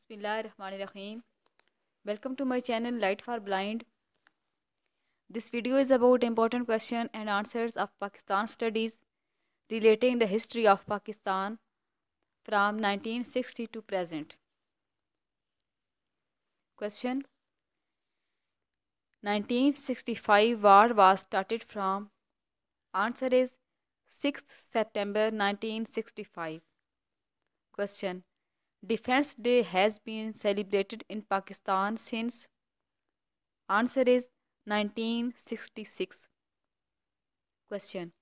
Bismillahirrahmanirrahim. Welcome to my channel Light for Blind. This video is about important question and answers of Pakistan studies relating the history of Pakistan from 1960 to present. Question: 1965 war was started from. Answer is 6th September 1965. Question: Defense Day has been celebrated in Pakistan since. Answer is 1966. Question: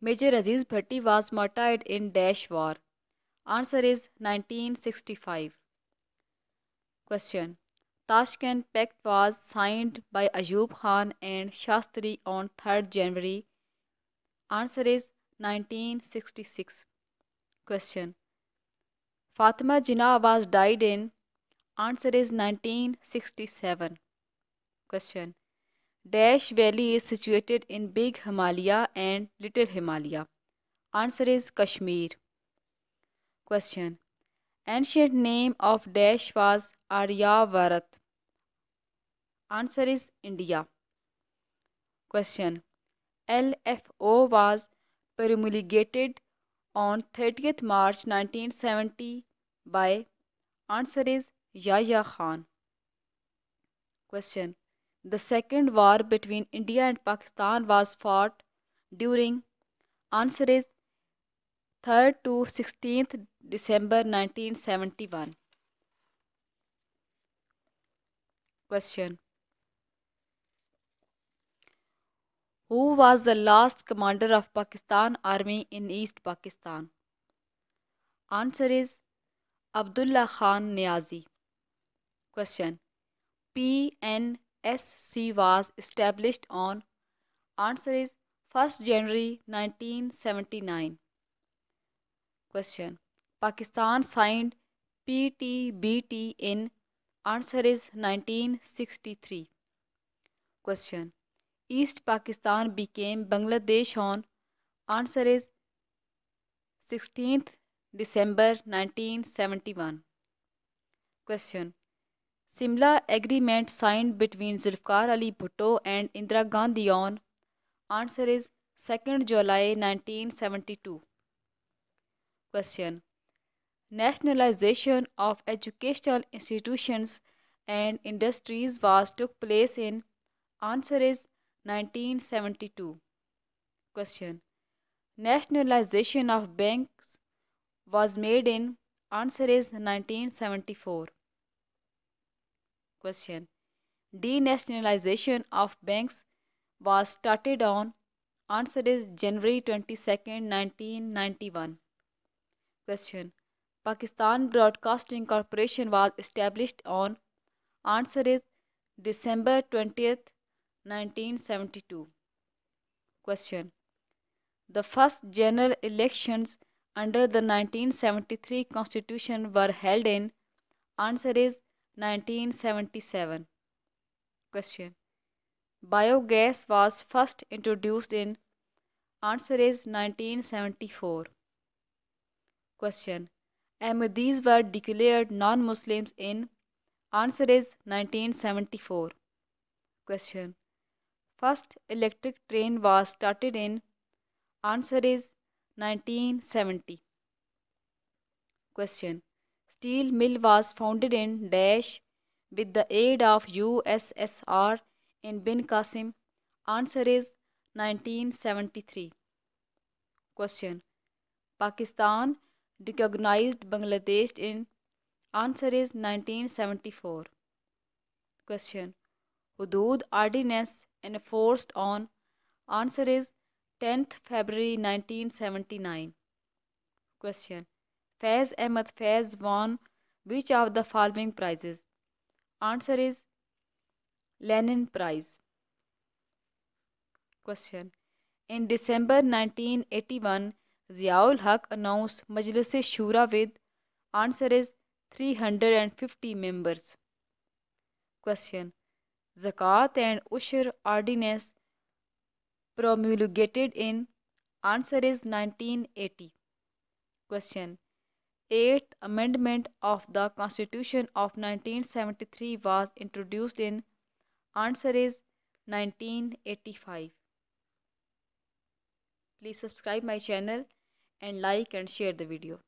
Major Aziz Bhatti was martyred in Dash War. Answer is 1965. Question: Tashkent Pact was signed by Ayub Khan and Shastri on 3rd January. Answer is 1966. Question: Fatima Jinnah was died in. Answer is 1967. Question: Dash Valley is situated in Big Himalaya and Little Himalaya. Answer is Kashmir. Question: Ancient name of Dash was Aryavarat. Answer is India. Question: LFO was promulgated on 30th March 1970 by. Answer is Yahya Khan. Question: The second war between India and Pakistan was fought during. Answer is 3rd to 16th December 1971. Question: Who was the last commander of Pakistan Army in East Pakistan? Answer is Abdullah Khan Niazi. Question: PNSC was established on. Answer is 1st January 1979. Question: Pakistan signed PTBT in. Answer is 1963. Question: East Pakistan became Bangladesh on. Answer is 16th December 1971. Question: Simla Agreement signed between Zulfikar Ali Bhutto and Indira Gandhi on. Answer is 2nd July 1972. Question: Nationalization of educational institutions and industries was took place in. Answer is 1972. Question: Nationalization of banks was made in. Answer is 1974. Question: Denationalization of banks was started on. Answer is January 22nd, 1991. Question: Pakistan Broadcasting Corporation was established on. Answer is December 20th, 1972. Question: The first general elections under the 1973 Constitution were held in. Answer is 1977. Question: Biogas was first introduced in. Answer is 1974. Question: Ahmadis were declared non-Muslims in. Answer is 1974. Question: First electric train was started in. Answer is 1970. Question: Steel mill was founded in Dash with the aid of USSR in Bin Qasim. Answer is 1973. Question: Pakistan recognized Bangladesh in. Answer is 1974. Question: Hudud Ordinance enforced on. Answer is 10th February 1979. Question: Faiz Ahmad Faiz won which of the following prizes? Answer is Lenin Prize. Question: In December 1981, Ziaul Haq announced Majlis-e-Shura with. Answer is 350 members. Question: Zakat and Ushr Ordinance promulgated in. Answer is 1980. Question: 8th Amendment of the Constitution of 1973 was introduced in? Answer is 1985. Please subscribe my channel and like and share the video.